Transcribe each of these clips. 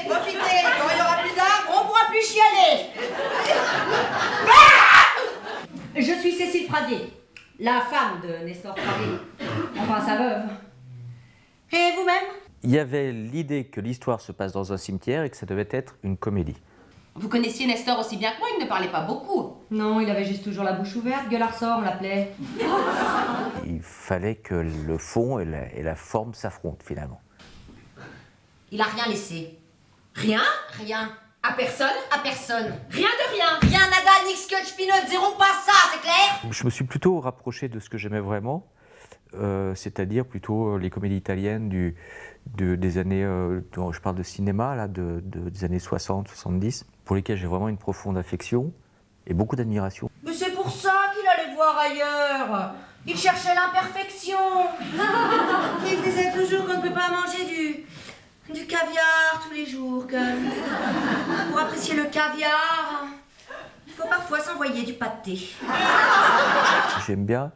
profitez. Quand il n'y aura plus d'arbres, on ne pourra plus chialer. Je suis Cécile Pradier, la femme de Nestor Pradier. Enfin, sa veuve. Et vous-même? Il y avait l'idée que l'histoire se passe dans un cimetière et que ça devait être une comédie. Vous connaissiez Nestor aussi bien que moi, il ne parlait pas beaucoup. Non, il avait juste toujours la bouche ouverte, gueule à ressort, on l'appelait. Il fallait que le fond et la forme s'affrontent finalement. Il a rien laissé. Rien? Rien. À personne? À personne. Rien de rien. Rien, nada, nix, sketch, peanut, zéro, pas ça, c'est clair? Je me suis plutôt rapproché de ce que j'aimais vraiment, c'est-à-dire plutôt les comédies italiennes des années, je parle de cinéma, là, des années 60, 70, pour lesquelles j'ai vraiment une profonde affection et beaucoup d'admiration. Mais c'est pour ça qu'il allait voir ailleurs. Il cherchait l'imperfection. Il disait toujours qu'on ne peut pas manger du caviar tous les jours, que pour apprécier le caviar, il faut parfois s'envoyer du pâté. J'aime bien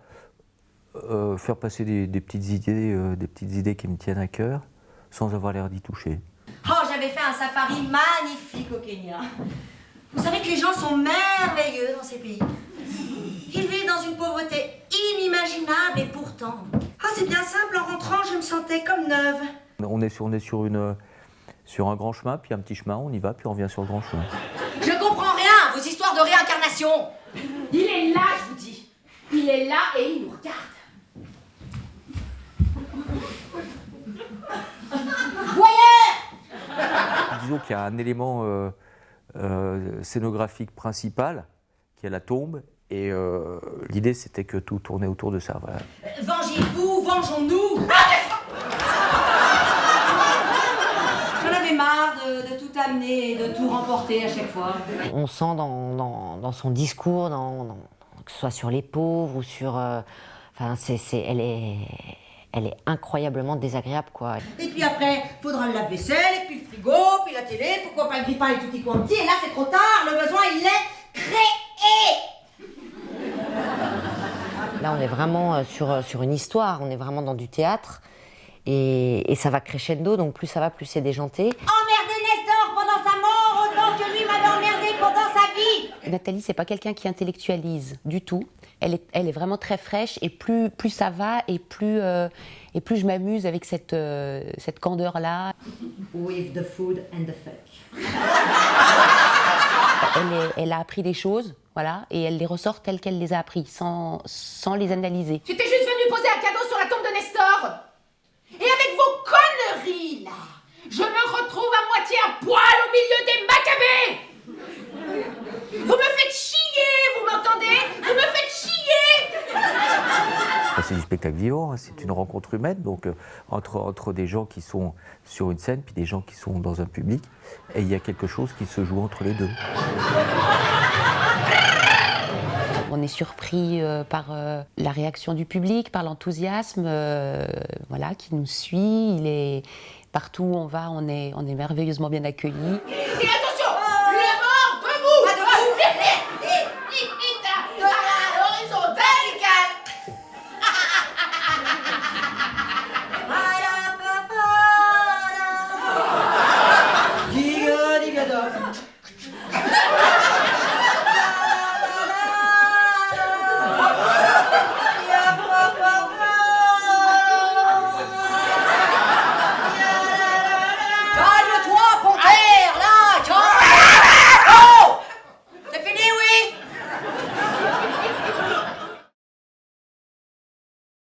faire passer des petites idées qui me tiennent à cœur, sans avoir l'air d'y toucher. Oh, j'avais fait un safari magnifique au Kenya. Vous savez que les gens sont merveilleux dans ces pays. Ils vivent dans une pauvreté inimaginable et pourtant... Ah, c'est bien simple, en rentrant, je me sentais comme neuve. On est sur un grand chemin, puis un petit chemin, on y va, puis on revient sur le grand chemin. Je comprends rien, vos histoires de réincarnation. Il est là, je vous dis. Il est là et il nous regarde. Voyeur! Disons qu'il y a un élément scénographique principal, qui est la tombe, et l'idée c'était que tout tournait autour de ça. Voilà. Vengez-vous, vengeons-nous. J'en avais marre de tout amener et de tout remporter à chaque fois. On sent dans son discours, que ce soit sur les pauvres ou sur... Enfin, elle est incroyablement désagréable, quoi. Et puis après, faudra le lave-vaisselle, et puis le frigo, puis la télé, pourquoi pas le grille-pain et tutti quanti, et là c'est trop tard, le besoin il est créé. Là, on est vraiment sur une histoire, on est vraiment dans du théâtre. Et ça va crescendo, donc plus ça va, plus c'est déjanté. Emmerder Nestor pendant sa mort, autant que lui m'avait emmerdé pendant sa vie. Nathalie, c'est pas quelqu'un qui intellectualise du tout. Elle est vraiment très fraîche, et plus ça va, et plus je m'amuse avec cette candeur-là. With the food and the fuck. Elle a appris des choses, voilà, et elle les ressort telles qu'elle les a appris, sans les analyser. J'étais juste venue poser un cadeau sur la tombe de Nestor. Et avec vos conneries, là, je me retrouve à moitié à poil au milieu des macabées. Vous me faites chier, vous m'entendez? Vous me faites chier. C'est du spectacle vivant, hein, c'est une rencontre humaine, donc entre des gens qui sont sur une scène, puis des gens qui sont dans un public, et il y a quelque chose qui se joue entre les deux. On est surpris par la réaction du public, par l'enthousiasme, voilà, qui nous suit. Partout où on va, on est merveilleusement bien accueillis. Et attention,